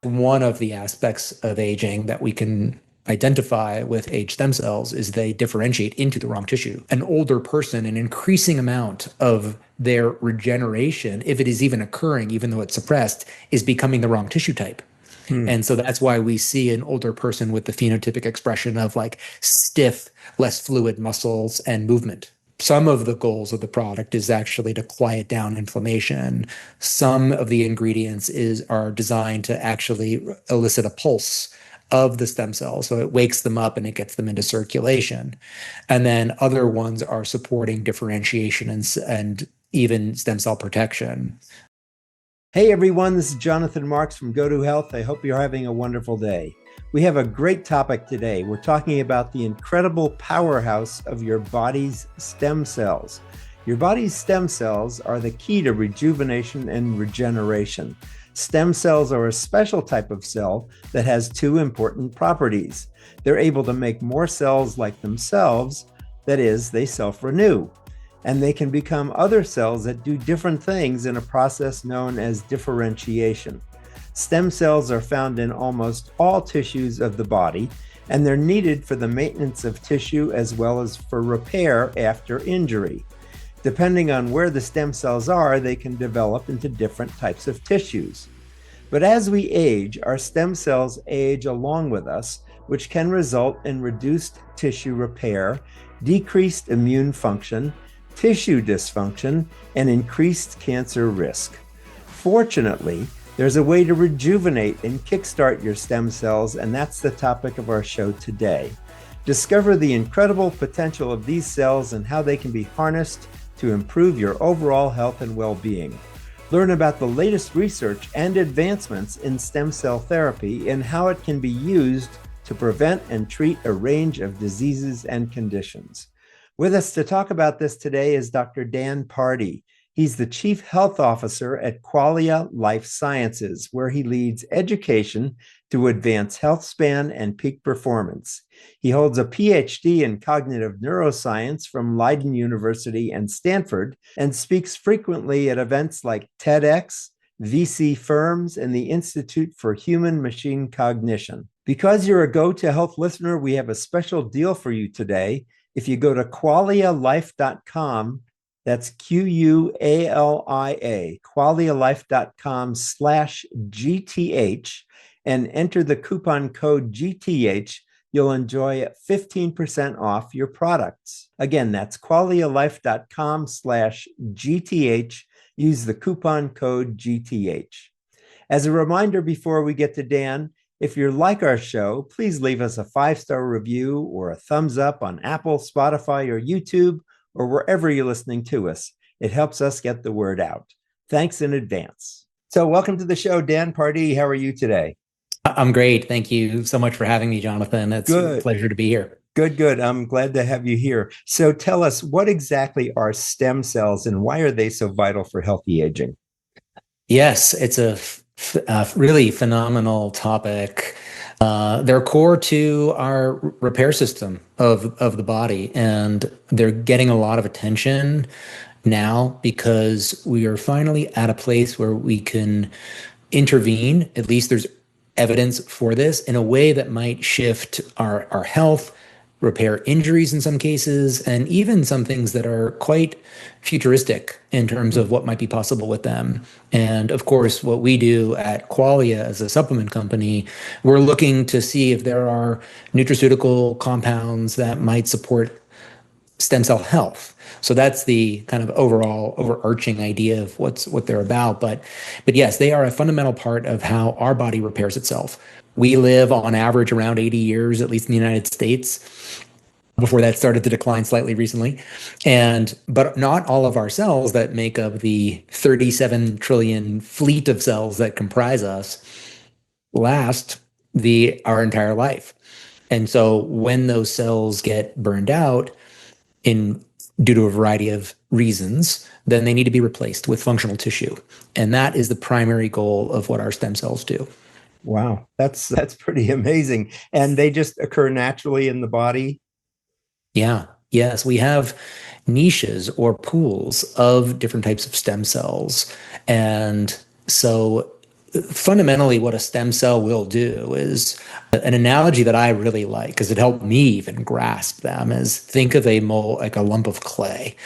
one of the aspects of aging that we can identify with aged stem cells is they differentiate into the wrong tissue. An older person, an increasing amount of their regeneration, if it is even occurring, even though it's suppressed, is becoming the wrong tissue type. And so that's why we see an older person with the phenotypic expression of like stiff, less fluid muscles and movement. Some of the goals of the product is actually to quiet down inflammation. Some of the ingredients are designed to actually elicit a pulse of the stem cells. So it wakes them up and it gets them into circulation. And then other ones are supporting differentiation and even stem cell protection. Hey everyone, this is Jonathan Marx from GoToHealth. I hope you're having a wonderful day. We have a great topic today. We're talking about the incredible powerhouse of your body's stem cells. Your body's stem cells are the key to rejuvenation and regeneration. Stem cells are a special type of cell that has two important properties. They're able to make more cells like themselves, that is, they self-renew. And they can become other cells that do different things in a process known as differentiation. Stem cells are found in almost all tissues of the body, and they're needed for the maintenance of tissue as well as for repair after injury. Depending on where the stem cells are, they can develop into different types of tissues. But as we age, our stem cells age along with us, which can result in reduced tissue repair, decreased immune function, tissue dysfunction, and increased cancer risk. Fortunately, there's a way to rejuvenate and kickstart your stem cells, and that's the topic of our show today. Discover the incredible potential of these cells and how they can be harnessed to improve your overall health and well-being. Learn about the latest research and advancements in stem cell therapy and how it can be used to prevent and treat a range of diseases and conditions. With us to talk about this today is Dr. Dan Pardi. He's the Chief Health Officer at Qualia Life Sciences, where he leads education to advance Healthspan and peak performance. He holds a PhD in cognitive neuroscience from Leiden University and Stanford, and speaks frequently at events like TEDx, VC firms, and the Institute for Human-Machine Cognition. Because you're a GoToHealth listener, we have a special deal for you today. If you go to qualialife.com, that's QUALIA, qualialife.com/GTH, and enter the coupon code GTH, you'll enjoy 15% off your products. Again, that's qualialife.com/GTH. Use the coupon code GTH. As a reminder, before we get to Dan, if you like our show, please leave us a 5-star review or a thumbs up on Apple, Spotify, or YouTube, or wherever you're listening to us. It helps us get the word out. Thanks in advance. So welcome to the show, Dan Pardi. How are you today? I'm great. Thank you so much for having me, Jonathan. It's a pleasure to be here. Good. I'm glad to have you here. So tell us, what exactly are stem cells and why are they so vital for healthy aging? Yes, it's a really phenomenal topic. They're core to our repair system of the body, and they're getting a lot of attention now because we are finally at a place where we can intervene. At least there's evidence for this in a way that might shift our health, repair injuries in some cases, and even some things that are quite futuristic in terms of what might be possible with them. And of course, what we do at Qualia as a supplement company, we're looking to see if there are nutraceutical compounds that might support stem cell health. So that's the kind of overall overarching idea of what they're about. But yes, they are a fundamental part of how our body repairs itself. We live on average around 80 years, at least in the United States, before that started to decline slightly recently. But not all of our cells that make up the 37 trillion fleet of cells that comprise us last our entire life. And so when those cells get burned out due to a variety of reasons, then they need to be replaced with functional tissue. And that is the primary goal of what our stem cells do. Wow, that's pretty amazing. And they just occur naturally in the body? Yeah. Yes, we have niches or pools of different types of stem cells. And so fundamentally what a stem cell will do is an analogy that I really like because it helped me even grasp them is think of a mold like a lump of clay.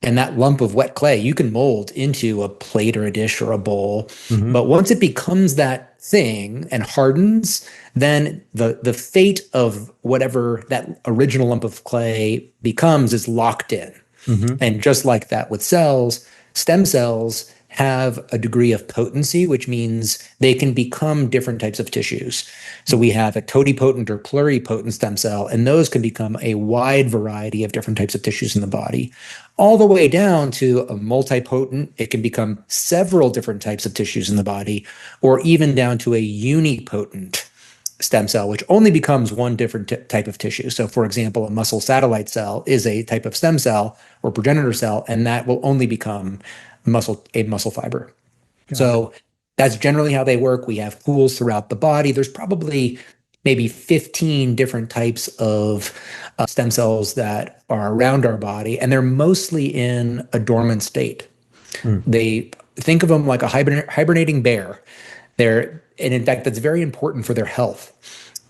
And that lump of wet clay you can mold into a plate or a dish or a bowl. Hmm. But once it becomes that thing and hardens, then the fate of whatever that original lump of clay becomes is locked in. Hmm. And just like that with cells, stem cells have a degree of potency, which means they can become different types of tissues. So we have a totipotent or pluripotent stem cell, and those can become a wide variety of different types of tissues in the body, all the way down to a multipotent. It can become several different types of tissues in the body, or even down to a unipotent stem cell, which only becomes one different type of tissue. So, for example, a muscle satellite cell is a type of stem cell or progenitor cell, and that will only become a muscle fiber. Got it. So that's generally how they work. We have pools throughout the body. There's probably maybe 15 different types of stem cells that are around our body, and they're mostly in a dormant state. Mm. They think of them like a hibernating bear. And in fact, that's very important for their health.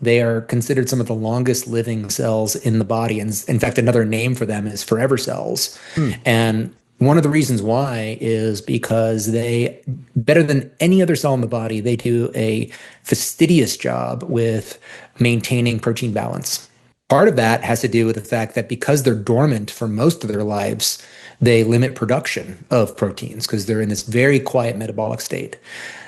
They are considered some of the longest living cells in the body. And in fact, another name for them is forever cells. Mm. And one of the reasons why is because they, better than any other cell in the body, they do a fastidious job with maintaining protein balance. Part of that has to do with the fact that because they're dormant for most of their lives, they limit production of proteins because they're in this very quiet metabolic state.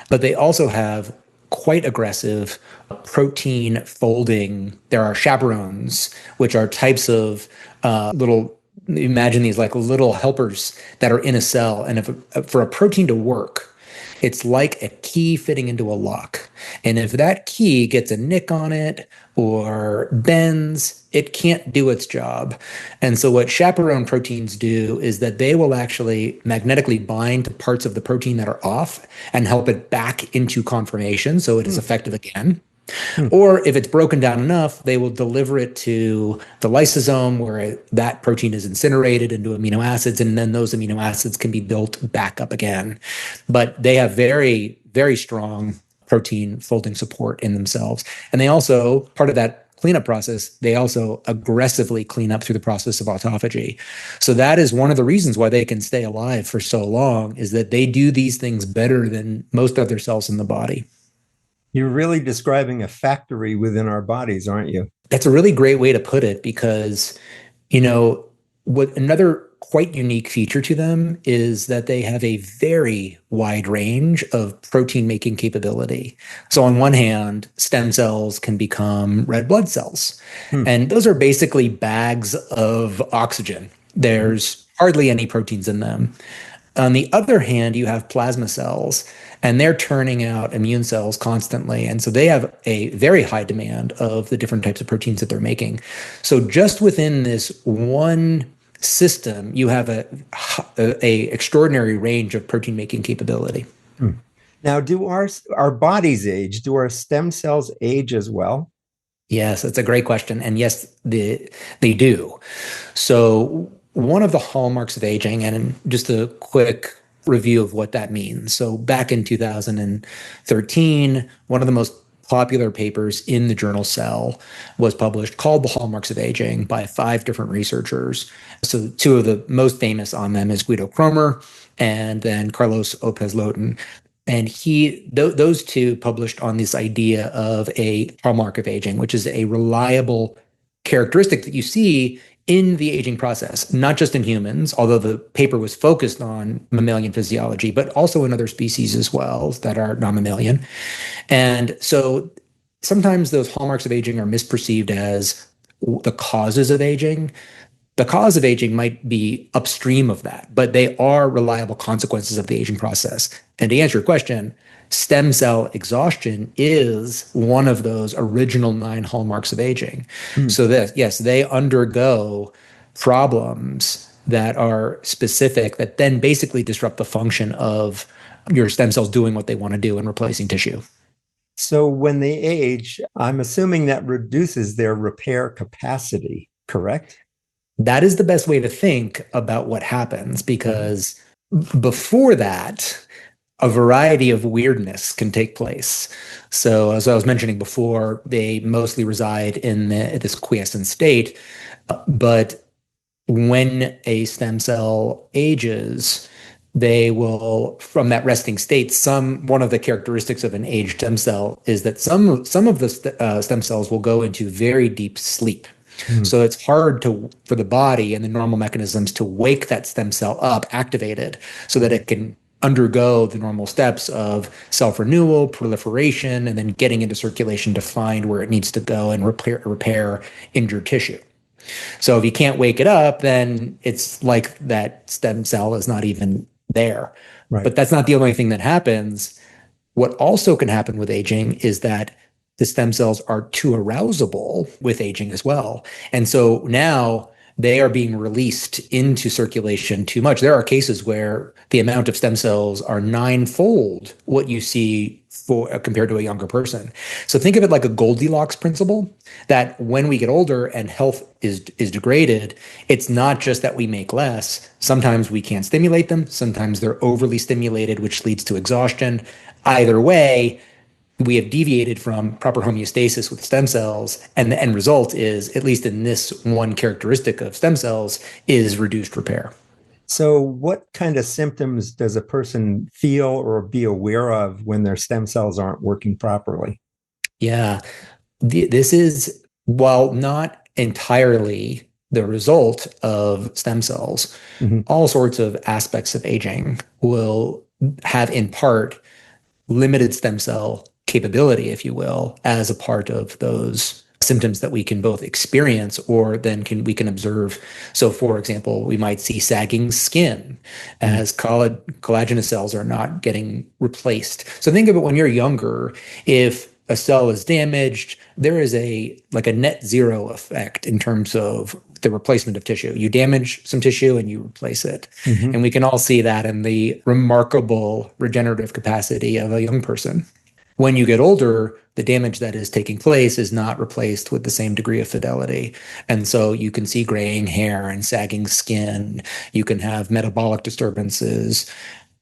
But they also have quite aggressive protein folding. There are chaperones, which are types of little, imagine these like little helpers that are in a cell. And for a protein to work, it's like a key fitting into a lock. And if that key gets a nick on it or bends, it can't do its job. And so what chaperone proteins do is that they will actually magnetically bind to parts of the protein that are off and help it back into conformation so it is effective again. Mm. Or if it's broken down enough, they will deliver it to the lysosome where that protein is incinerated into amino acids, and then those amino acids can be built back up again. But they have very, very strong protein folding support in themselves. And they also, part of that cleanup process, they also aggressively clean up through the process of autophagy. So that is one of the reasons why they can stay alive for so long, is that they do these things better than most other cells in the body. You're really describing a factory within our bodies, aren't you? That's a really great way to put it because, you know, what another quite unique feature to them is that they have a very wide range of protein making capability. So on one hand, stem cells can become red blood cells, Hmm. and those are basically bags of oxygen. There's hardly any proteins in them. On the other hand, you have plasma cells, and they're turning out immune cells constantly. And so they have a very high demand of the different types of proteins that they're making. So just within this one system, you have a extraordinary range of protein making capability. Hmm. Now, do our bodies age? Do our stem cells age as well? Yes, that's a great question. And yes, they do. So one of the hallmarks of aging, and just a quick review of what that means. So back in 2013, one of the most popular papers in the journal Cell was published called The Hallmarks of Aging by 5 different researchers. So 2 of the most famous on them is Guido Kromer and then Carlos Opez-Lowton. And those 2 published on this idea of a hallmark of aging, which is a reliable characteristic that you see in the aging process, not just in humans, although the paper was focused on mammalian physiology, but also in other species as well that are non-mammalian. And so sometimes those hallmarks of aging are misperceived as the causes of aging. The cause of aging might be upstream of that, but they are reliable consequences of the aging process. And to answer your question, stem cell exhaustion is one of those original 9 hallmarks of aging. Hmm. So that, yes, they undergo problems that are specific that then basically disrupt the function of your stem cells doing what they want to do and replacing tissue. So when they age, I'm assuming that reduces their repair capacity, correct? That is the best way to think about what happens because before that, a variety of weirdness can take place. So, as I was mentioning before, they mostly reside in this quiescent state. But when a stem cell ages, they will, from that resting state, one of the characteristics of an aged stem cell is that some of the stem cells will go into very deep sleep. So it's hard for the body and the normal mechanisms to wake that stem cell up, activate it, so that it can undergo the normal steps of self-renewal, proliferation, and then getting into circulation to find where it needs to go and repair injured tissue. So if you can't wake it up, then it's like that stem cell is not even there. Right. But that's not the only thing that happens. What also can happen with aging is that the stem cells are too arousable with aging as well. And so now they are being released into circulation too much. There are cases where the amount of stem cells are ninefold what you see compared to a younger person. So think of it like a Goldilocks principle, that when we get older and health is degraded, it's not just that we make less. Sometimes we can't stimulate them. Sometimes they're overly stimulated, which leads to exhaustion. Either way, we have deviated from proper homeostasis with stem cells, and the end result is, at least in this one characteristic of stem cells, is reduced repair. So what kind of symptoms does a person feel or be aware of when their stem cells aren't working properly? Yeah, this is, while not entirely the result of stem cells, all sorts of aspects of aging will have, in part, limited stem cell capability, if you will, as a part of those symptoms that we can both experience or then we can observe. So, for example, we might see sagging skin as collagenous cells are not getting replaced. So think of it when you're younger, if a cell is damaged, there is a net zero effect in terms of the replacement of tissue. You damage some tissue and you replace it. And we can all see that in the remarkable regenerative capacity of a young person. When you get older, the damage that is taking place is not replaced with the same degree of fidelity. And so you can see graying hair and sagging skin. You can have metabolic disturbances.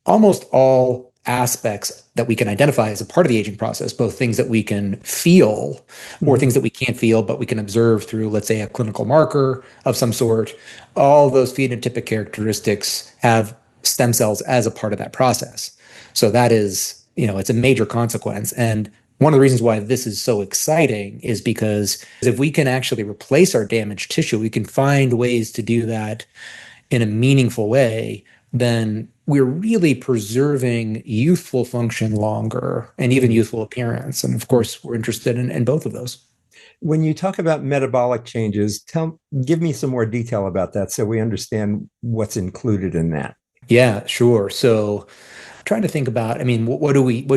Almost all aspects that we can identify as a part of the aging process, both things that we can feel or things that we can't feel, but we can observe through, let's say, a clinical marker of some sort. All those phenotypic characteristics have stem cells as a part of that process. So that is, it's a major consequence. And one of the reasons why this is so exciting is because if we can actually replace our damaged tissue, we can find ways to do that in a meaningful way, then we're really preserving youthful function longer and even youthful appearance. And of course, we're interested in both of those. When you talk about metabolic changes, give me some more detail about that so we understand what's included in that. Yeah, sure. So trying to think about, what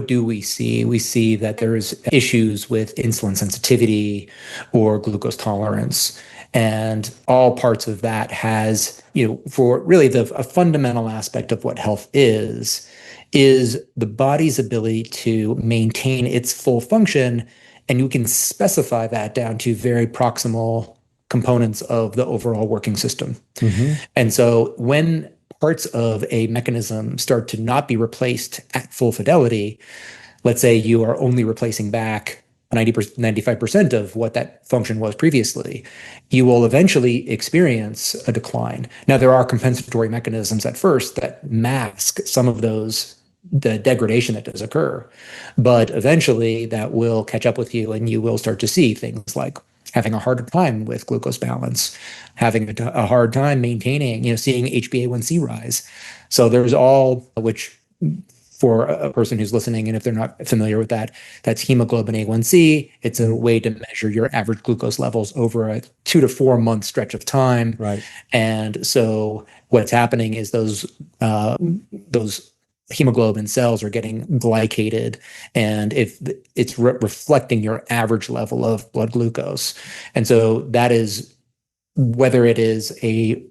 do we see? We see that there's issues with insulin sensitivity or glucose tolerance. And all parts of that has, for really a fundamental aspect of what health is the body's ability to maintain its full function. And you can specify that down to very proximal components of the overall working system. And so when parts of a mechanism start to not be replaced at full fidelity, let's say you are only replacing back 90%, 95% of what that function was previously, you will eventually experience a decline. Now, there are compensatory mechanisms at first that mask some of the degradation that does occur, but eventually that will catch up with you and you will start to see things like having a harder time with glucose balance, having a hard time maintaining, seeing HbA1c rise. So there's all, which for a person who's listening, and if they're not familiar with that, that's hemoglobin A1c. It's a way to measure your average glucose levels over a 2 to 4 month stretch of time. Right. And so what's happening is those hemoglobin cells are getting glycated, and if it's reflecting your average level of blood glucose. And so that is, whether it is a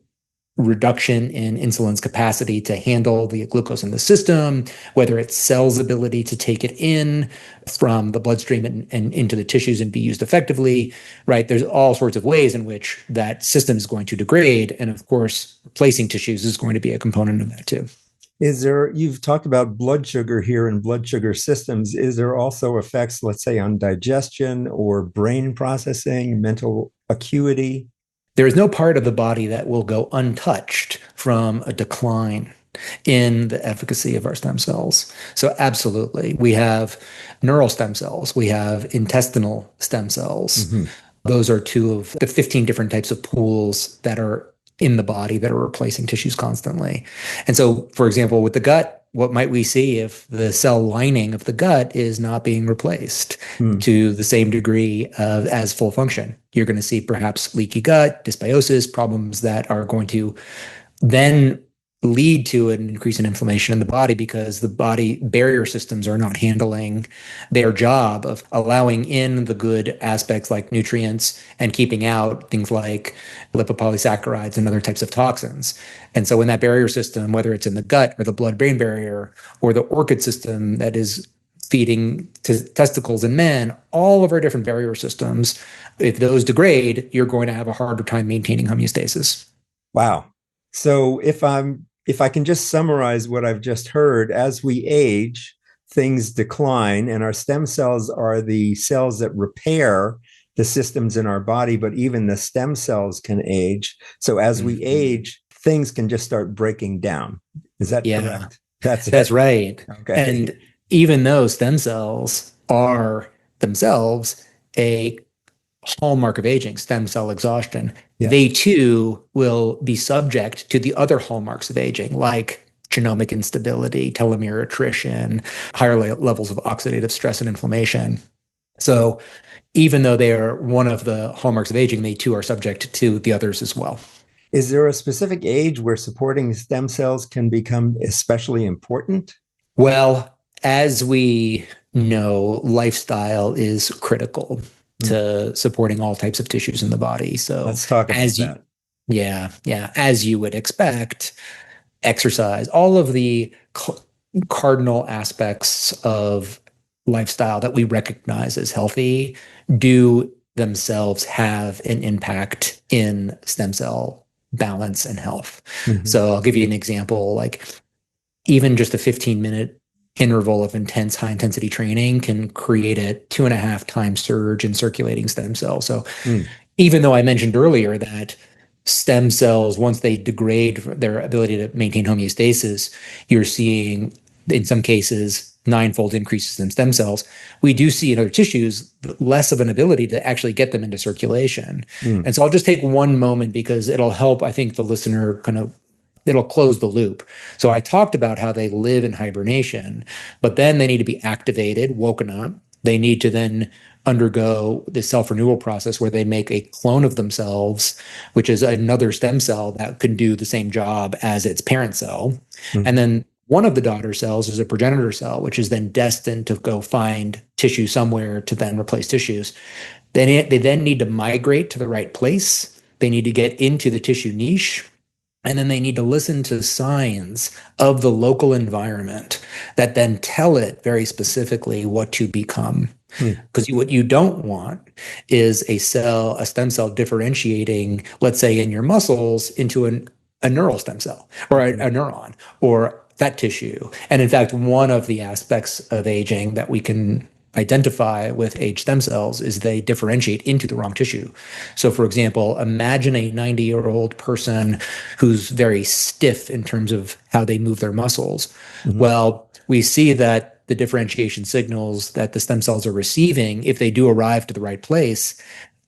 reduction in insulin's capacity to handle the glucose in the system, whether it's cells' ability to take it in from the bloodstream and into the tissues and be used effectively, right? There's all sorts of ways in which that system is going to degrade. And of course, replacing tissues is going to be a component of that too. You've talked about blood sugar here and blood sugar systems. Is there also effects, let's say, on digestion or brain processing, mental acuity? There is no part of the body that will go untouched from a decline in the efficacy of our stem cells. So absolutely, we have neural stem cells, we have intestinal stem cells. Mm-hmm. Those are two of the 15 different types of pools that are in the body that are replacing tissues constantly. And so, for example, with the gut, what might we see if the cell lining of the gut is not being replaced to the same degree as full function? You're going to see perhaps leaky gut, dysbiosis, problems that are going to then lead to an increase in inflammation in the body because the body barrier systems are not handling their job of allowing in the good aspects like nutrients and keeping out things like lipopolysaccharides and other types of toxins. And so when that barrier system, whether it's in the gut or the blood-brain barrier or the orchid system that is feeding testicles in men, all of our different barrier systems, if those degrade, you're going to have a harder time maintaining homeostasis. Wow. So if I can just summarize what I've just heard, as we age, things decline, and our stem cells are the cells that repair the systems in our body, but even the stem cells can age. So as we age, things can just start breaking down. Is that correct? That's right. Okay. And even though stem cells are themselves a hallmark of aging, stem cell exhaustion, they too will be subject to the other hallmarks of aging, like genomic instability, telomere attrition, higher levels of oxidative stress and inflammation. So even though they are one of the hallmarks of aging, they too are subject to the others as well. Is there a specific age where supporting stem cells can become especially important? Well, as we know, lifestyle is critical to supporting all types of tissues in the body. So let's talk about that. As you would expect, exercise, all of the cardinal aspects of lifestyle that we recognize as healthy do themselves have an impact in stem cell balance and health. So I'll give you an example, like even just a 15-minute interval of intense high intensity training can create a 2.5 times surge in circulating stem cells. So even though I mentioned earlier that stem cells, once they degrade their ability to maintain homeostasis, you're seeing in some cases 9-fold increases in stem cells, we do see in other tissues less of an ability to actually get them into circulation. And so I'll just take one moment because it'll help, I think, the listener it'll close the loop. So I talked about how they live in hibernation, but then they need to be activated, woken up. They need to then undergo the self-renewal process where they make a clone of themselves, which is another stem cell that can do the same job as its parent cell. And then one of the daughter cells is a progenitor cell, which is then destined to go find tissue somewhere to then replace tissues. They then need to migrate to the right place. They need to get into the tissue niche. And then they need to listen to signs of the local environment that then tell it very specifically what to become. Because what you don't want is a stem cell differentiating, let's say in your muscles, into a neural stem cell or a neuron or fat tissue. And in fact, one of the aspects of aging that we can identify with aged stem cells is they differentiate into the wrong tissue. So for example, imagine a 90-year-old person who's very stiff in terms of how they move their muscles. Well, we see that the differentiation signals that the stem cells are receiving, if they do arrive to the right place,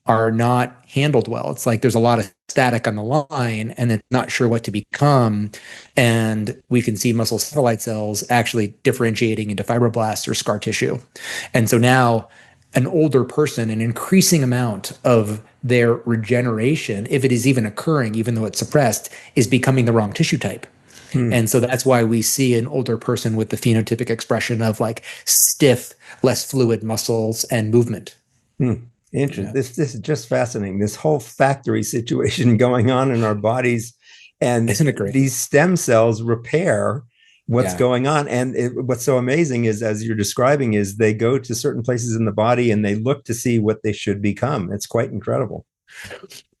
are not handled well. It's like there's a lot of static on the line and it's not sure what to become. And we can see muscle satellite cells actually differentiating into fibroblasts or scar tissue. And so now an older person, an increasing amount of their regeneration, if it is even occurring, even though it's suppressed, is becoming the wrong tissue type. And so that's why we see an older person with the phenotypic expression of like stiff, less fluid muscles and movement. Interesting. This is just fascinating. This whole factory situation going on in our bodies, and isn't it great? These stem cells repair what's going on. And what's so amazing is, as you're describing, is they go to certain places in the body and they look to see what they should become. It's quite incredible.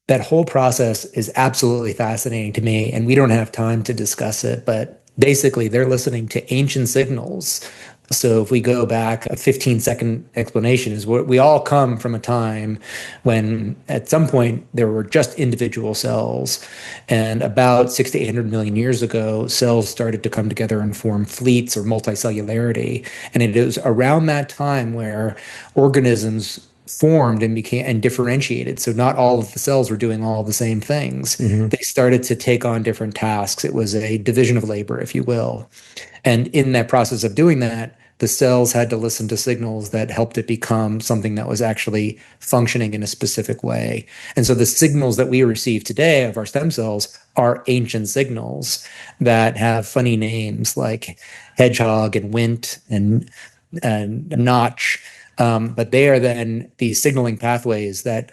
That whole process is absolutely fascinating to me, and we don't have time to discuss it, but basically they're listening to ancient signals. So if we go back, a 15-second explanation is what we all come from a time when at some point there were just individual cells. And about 600 to 800 million years ago, cells started to come together and form fleets or multicellularity. And it is around that time where organisms formed and became and differentiated. So not all of the cells were doing all the same things. They started to take on different tasks. It was a division of labor, if you will. And in that process of doing that, the cells had to listen to signals that helped it become something that was actually functioning in a specific way. And so the signals that we receive today of our stem cells are ancient signals that have funny names like hedgehog and wint and notch. But they are then these signaling pathways that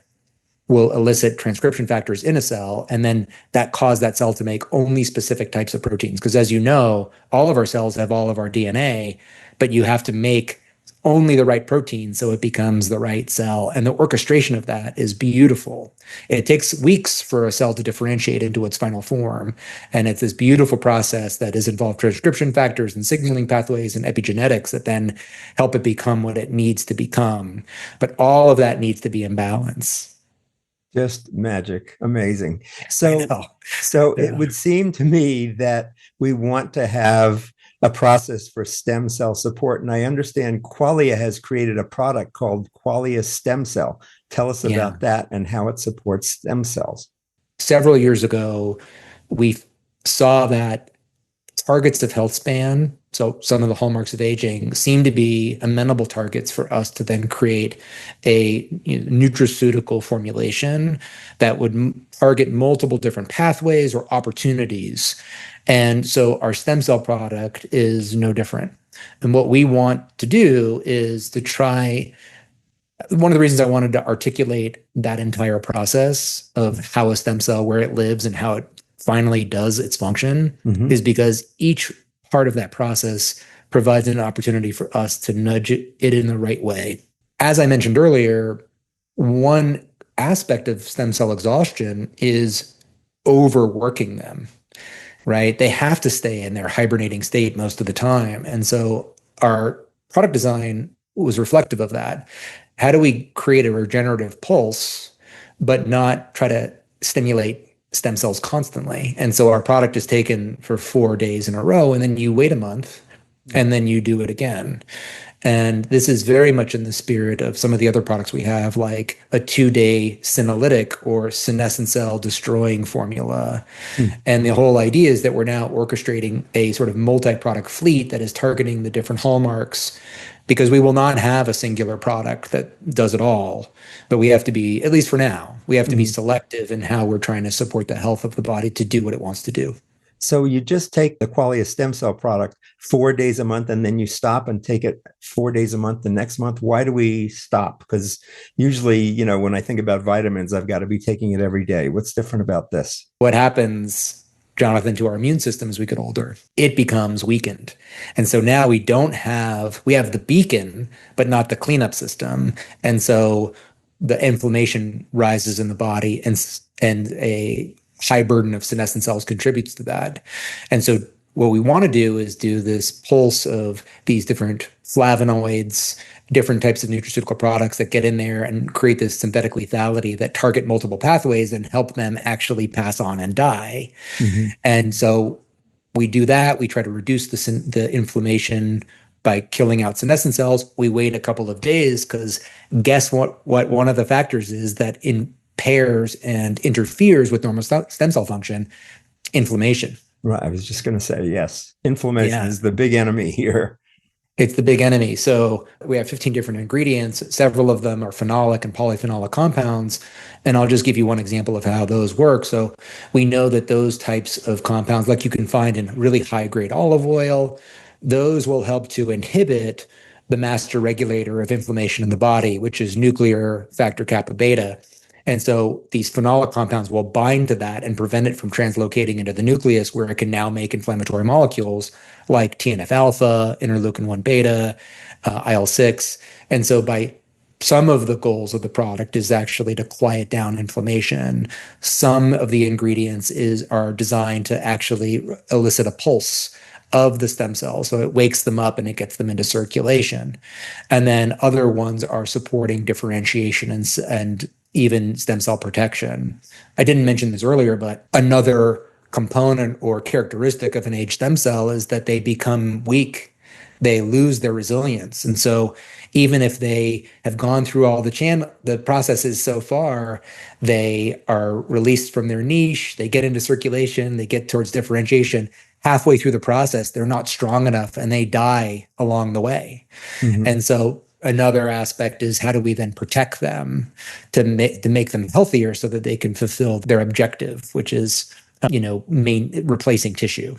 will elicit transcription factors in a cell, and then that cause that cell to make only specific types of proteins. Because as you know, all of our cells have all of our DNA, but you have to make only the right protein so it becomes the right cell. And the orchestration of that is beautiful. It takes weeks for a cell to differentiate into its final form. And it's this beautiful process that has involved transcription factors and signaling pathways and epigenetics that then help it become what it needs to become. But all of that needs to be in balance. Just magic. Amazing. I So, know. so Yeah. it would seem to me that we want to have a process for stem cell support. And I understand Qualia has created a product called Qualia Stem Cell. Tell us Yeah. about that and how it supports stem cells. Several years ago, we saw that targets of Healthspan, so some of the hallmarks of aging, seem to be amenable targets for us to then create a nutraceutical formulation that would target multiple different pathways or opportunities. And so our stem cell product is no different. And what we want to do is to try. One of the reasons I wanted to articulate that entire process of how a stem cell, where it lives and how it finally does its function, is because each part of that process provides an opportunity for us to nudge it in the right way. As I mentioned earlier, one aspect of stem cell exhaustion is overworking them, right? They have to stay in their hibernating state most of the time. And so our product design was reflective of that. How do we create a regenerative pulse, but not try to stimulate stem cells constantly? And so our product is taken for 4 days in a row, and then you wait a month, and then you do it again. And this is very much in the spirit of some of the other products we have, like a 2-day senolytic or senescent cell destroying formula. And the whole idea is that we're now orchestrating a sort of multi-product fleet that is targeting the different hallmarks, because we will not have a singular product that does it all. But we have to be, at least for now, we have to be selective in how we're trying to support the health of the body to do what it wants to do. So you just take the Qualia stem cell product 4 days a month, and then you stop and take it 4 days a month the next month. Why do we stop? Because usually, when I think about vitamins, I've got to be taking it every day. What's different about this? What happens, Jonathan, to our immune system as we get older? It becomes weakened. And so now we have the beacon, but not the cleanup system. And so the inflammation rises in the body, and a high burden of senescent cells contributes to that. And so what we want to do is do this pulse of these different flavonoids, different types of nutraceutical products that get in there and create this synthetic lethality that target multiple pathways and help them actually pass on and die. And so we do that. We try to reduce the inflammation by killing out senescent cells. We wait a couple of days because guess what one of the factors is that impairs and interferes with normal stem cell function? Inflammation. Right. I was just going to say, yes, inflammation is the big enemy here. It's the big enemy. So we have 15 different ingredients. Several of them are phenolic and polyphenolic compounds. And I'll just give you one example of how those work. So we know that those types of compounds, like you can find in really high-grade olive oil, those will help to inhibit the master regulator of inflammation in the body, which is nuclear factor kappa beta. And so these phenolic compounds will bind to that and prevent it from translocating into the nucleus, where it can now make inflammatory molecules like TNF alpha, interleukin 1 beta, IL-6. And so by some of the goals of the product is actually to quiet down inflammation. Some of the ingredients are designed to actually elicit a pulse of the stem cells. So it wakes them up and it gets them into circulation. And then other ones are supporting differentiation and even stem cell protection. I didn't mention this earlier, but another component or characteristic of an aged stem cell is that they become weak. They lose their resilience. And so even if they have gone through all the processes so far, they are released from their niche, they get into circulation, they get towards differentiation. Halfway through the process, they're not strong enough and they die along the way. Mm-hmm. And so another aspect is how do we then protect them to make them healthier so that they can fulfill their objective, which is, replacing tissue.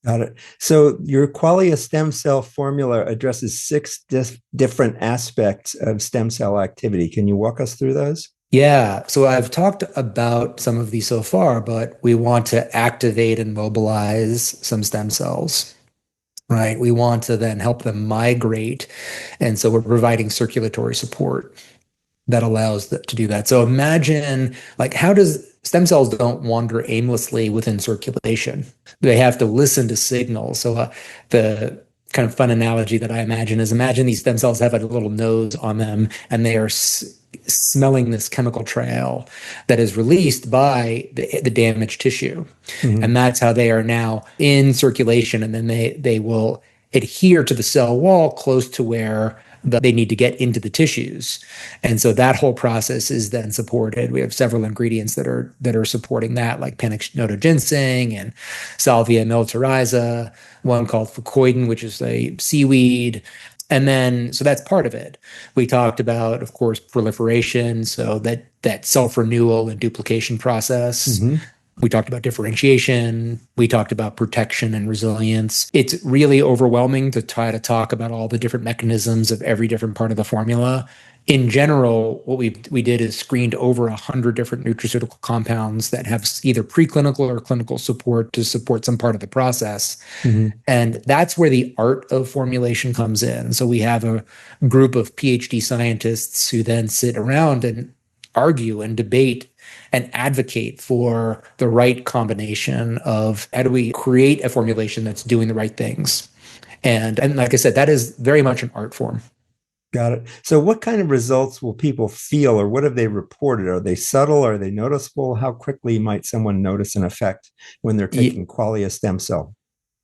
Got it. So your Qualia stem cell formula addresses 6 different aspects of stem cell activity. Can you walk us through those? Yeah. So I've talked about some of these so far, but we want to activate and mobilize some stem cells, right? We want to then help them migrate. And so we're providing circulatory support that allows to do that. So imagine, like, how does stem cells don't wander aimlessly within circulation? They have to listen to signals. So the kind of fun analogy that I imagine is, imagine these stem cells have a little nose on them and they are smelling this chemical trail that is released by the damaged tissue. Mm-hmm. And that's how they are now in circulation. And then they will adhere to the cell wall close to where they need to get into the tissues. And so that whole process is then supported. We have several ingredients that are supporting that, like panic ginseng and Salvia militariza, one called fucoidan, which is a seaweed. And then, so that's part of it. We talked about, of course, proliferation, so that self-renewal and duplication process. Mm-hmm. We talked about differentiation. We talked about protection and resilience. It's really overwhelming to try to talk about all the different mechanisms of every different part of the formula. In general, what we did is screened over 100 different nutraceutical compounds that have either preclinical or clinical support to support some part of the process. Mm-hmm. And that's where the art of formulation comes in. So we have a group of PhD scientists who then sit around and argue and debate and advocate for the right combination of how do we create a formulation that's doing the right things. And like I said, that is very much an art form. Got it. So what kind of results will people feel, or what have they reported? Are they subtle? Are they noticeable? How quickly might someone notice an effect when they're taking Qualia stem cell?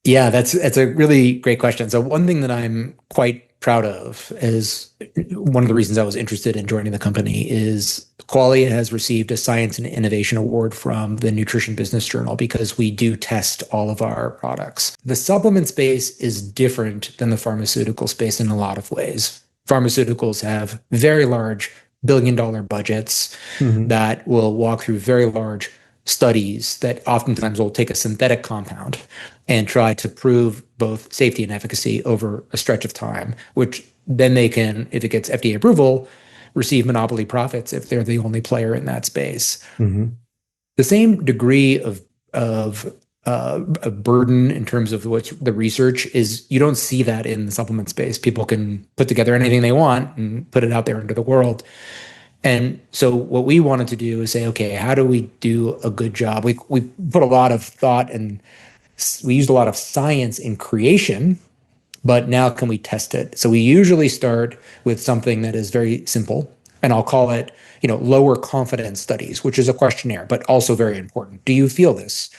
Yeah, that's a really great question. So one thing that I'm quite proud of is, one of the reasons I was interested in joining the company is Qualia has received a Science and Innovation Award from the Nutrition Business Journal because we do test all of our products. The supplement space is different than the pharmaceutical space in a lot of ways. Pharmaceuticals have very large billion-dollar budgets mm-hmm. that will walk through very large studies that oftentimes will take a synthetic compound and try to prove both safety and efficacy over a stretch of time, which then they can, if it gets FDA approval, receive monopoly profits if they're the only player in that space. Mm-hmm. The same degree of a burden in terms of what's the research is, you don't see that in the supplement space. People can put together anything they want and put it out there into the world. And so what we wanted to do is say, okay, how do we do a good job? We put a lot of thought and we used a lot of science in creation, but now can we test it? So we usually start with something that is very simple, and I'll call it, lower confidence studies, which is a questionnaire, but also very important. Do you feel this?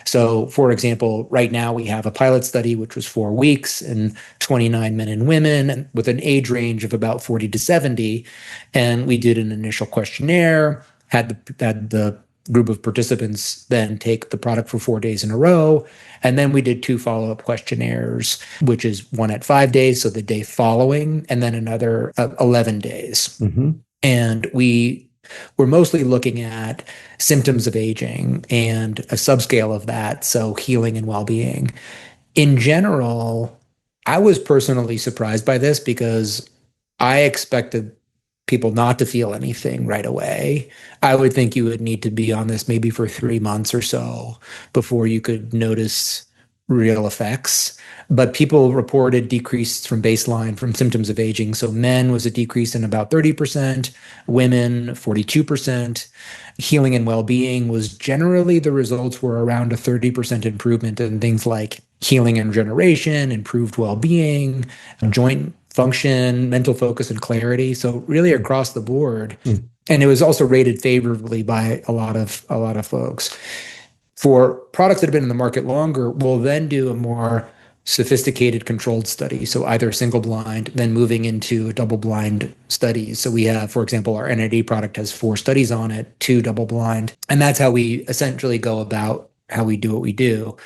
So for example, right now we have a pilot study, which was 4 weeks and 29 men and women with an age range of about 40 to 70. And we did an initial questionnaire, had the group of participants then take the product for 4 days in a row. And then we did 2 follow-up questionnaires, which is one at 5 days, so the day following, and then another 11 days. Mm-hmm. And we were mostly looking at symptoms of aging and a subscale of that, so healing and well-being. In general, I was personally surprised by this because I expected people not to feel anything right away. I would think you would need to be on this maybe for 3 months or so before you could notice real effects. But people reported decrease from baseline from symptoms of aging. So men was a decrease in about 30%, women 42%. Healing and well-being was generally, the results were around a 30% improvement in things like healing and regeneration, improved well-being, joint function, mental focus and clarity. So really across the board. And it was also rated favorably by a lot of folks. For products that have been in the market longer, we'll then do a more sophisticated controlled study. So either single blind, then moving into double blind studies. So we have, for example, our NAD product has 4 studies on it, 2 double blind. And that's how we essentially go about how we do what we do.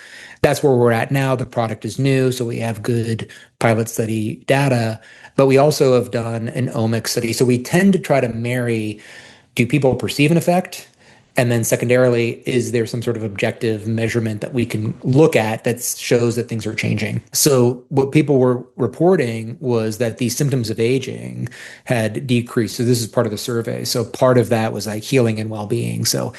That's where we're at now. The product is new, so we have good pilot study data, but we also have done an omics study. So we tend to try to marry, do people perceive an effect? And then secondarily, is there some sort of objective measurement that we can look at that shows that things are changing? So what people were reporting was that the symptoms of aging had decreased. So this is part of the survey. So part of that was like healing and well-being. So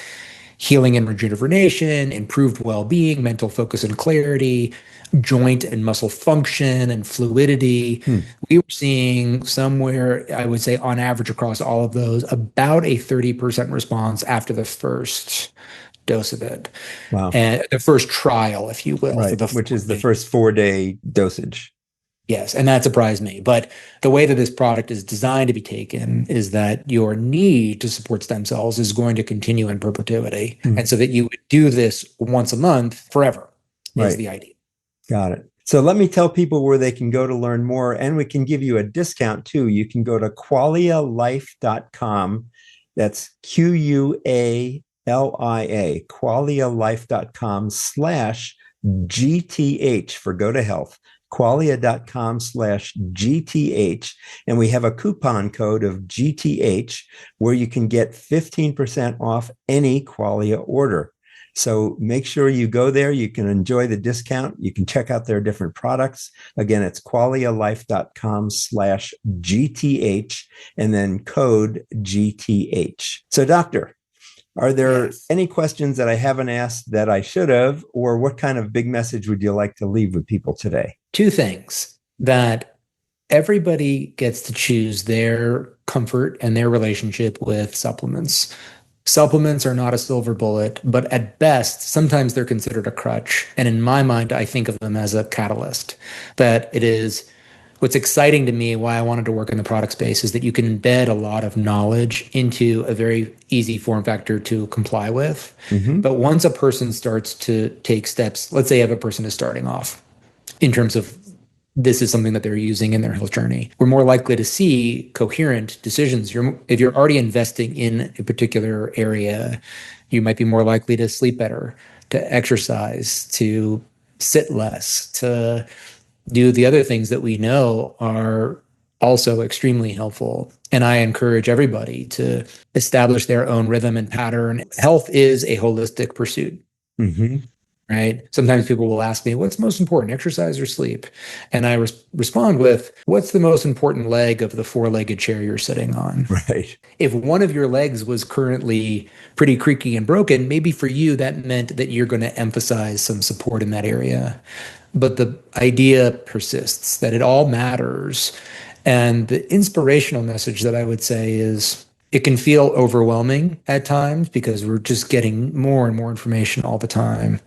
healing and rejuvenation, improved well-being, mental focus and clarity, joint and muscle function and fluidity. We were seeing somewhere, I would say on average across all of those, about a 30% response after the first dose of it. Wow. And the first trial, if you will. Right, which is the first 4-day dosage. Yes, and that surprised me. But the way that this product is designed to be taken is that your need to support stem cells is going to continue in perpetuity. And so that you would do this once a month forever is the idea. Got it. So let me tell people where they can go to learn more, and we can give you a discount too. You can go to qualialife.com. That's QUALIA, qualialife.com/GTH for GoToHealth. Qualia.com/GTH. And we have a coupon code of GTH where you can get 15% off any Qualia order. So make sure you go there. You can enjoy the discount. You can check out their different products. Again, it's qualialife.com/GTH and then code GTH. So doctor, are there any questions that I haven't asked that I should have, or what kind of big message would you like to leave with people today? 2 things: that everybody gets to choose their comfort and their relationship with supplements. Supplements are not a silver bullet, but at best, sometimes they're considered a crutch. And in my mind, I think of them as a catalyst. That it is what's exciting to me, why I wanted to work in the product space, is that you can embed a lot of knowledge into a very easy form factor to comply with. But once a person starts to take steps, let's say if a person is starting off in terms of this is something that they're using in their health journey, we're more likely to see coherent decisions. If you're already investing in a particular area, you might be more likely to sleep better, to exercise, to sit less, to do the other things that we know are also extremely helpful. And I encourage everybody to establish their own rhythm and pattern. Health is a holistic pursuit. Right? Sometimes people will ask me, what's most important, exercise or sleep? And I respond with, what's the most important leg of the 4-legged chair you're sitting on? Right. If one of your legs was currently pretty creaky and broken, maybe for you that meant that you're going to emphasize some support in that area. But the idea persists that it all matters. And the inspirational message that I would say is, it can feel overwhelming at times because we're just getting more and more information all the time.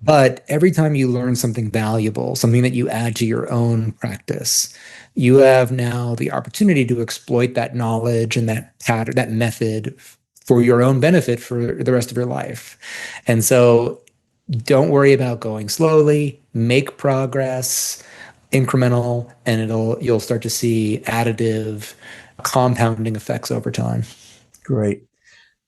But every time you learn something valuable, something that you add to your own practice, you have now the opportunity to exploit that knowledge and that pattern, that method for your own benefit for the rest of your life. And so don't worry about going slowly, make progress, incremental, and you'll start to see additive compounding effects over time. Great.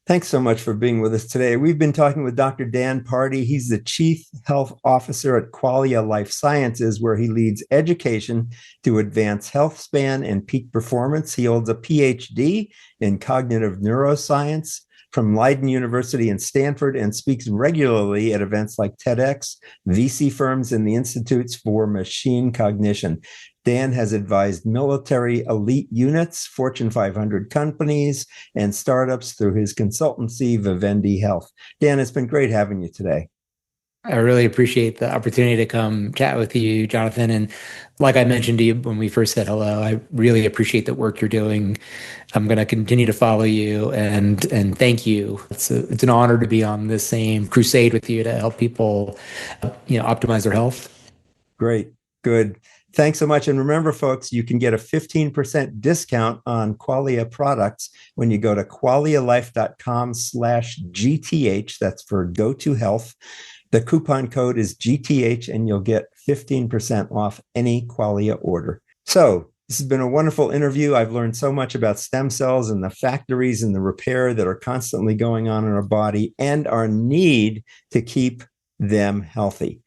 Thanks so much for being with us today. We've been talking with Dr. Dan Pardi. He's the Chief Health Officer at Qualia Life Sciences, where he leads education to advance health span and peak performance. He holds a PhD in cognitive neuroscience from Leiden University and Stanford, and speaks regularly at events like TEDx, VC firms, and the Institutes for Machine Cognition. Dan has advised military elite units, Fortune 500 companies, and startups through his consultancy, Vivendi Health. Dan, it's been great having you today. I really appreciate the opportunity to come chat with you, Jonathan. And like I mentioned to you when we first said hello, I really appreciate the work you're doing. I'm going to continue to follow you and thank you. It's an honor to be on this same crusade with you to help people, optimize their health. Great. Good. Thanks so much. And remember, folks, you can get a 15% discount on Qualia products when you go to qualialife.com/GTH. That's for GoToHealth. The coupon code is GTH, and you'll get 15% off any Qualia order. So this has been a wonderful interview. I've learned so much about stem cells and the factories and the repair that are constantly going on in our body and our need to keep them healthy.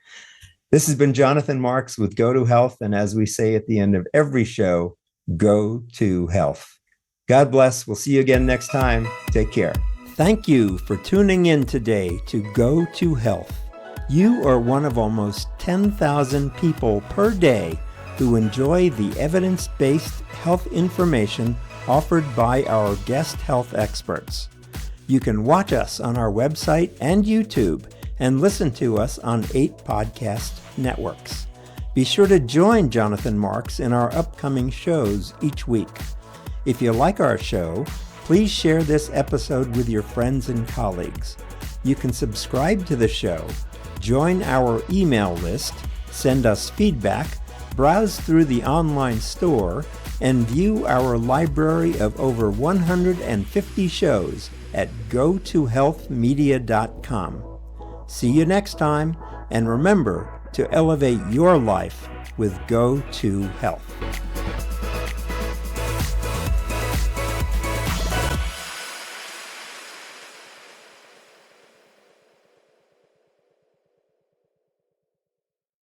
This has been Jonathan Marx with GoToHealth. And as we say at the end of every show, go to health. God bless. We'll see you again next time. Take care. Thank you for tuning in today to Go to Health. You are one of almost 10,000 people per day who enjoy the evidence-based health information offered by our guest health experts. You can watch us on our website and YouTube and listen to us on 8 podcast networks. Be sure to join Jonathan Marx in our upcoming shows each week. If you like our show, please share this episode with your friends and colleagues. You can subscribe to the show, join our email list, send us feedback, browse through the online store, and view our library of over 150 shows at gotohealthmedia.com. See you next time, and remember to elevate your life with Go to Health.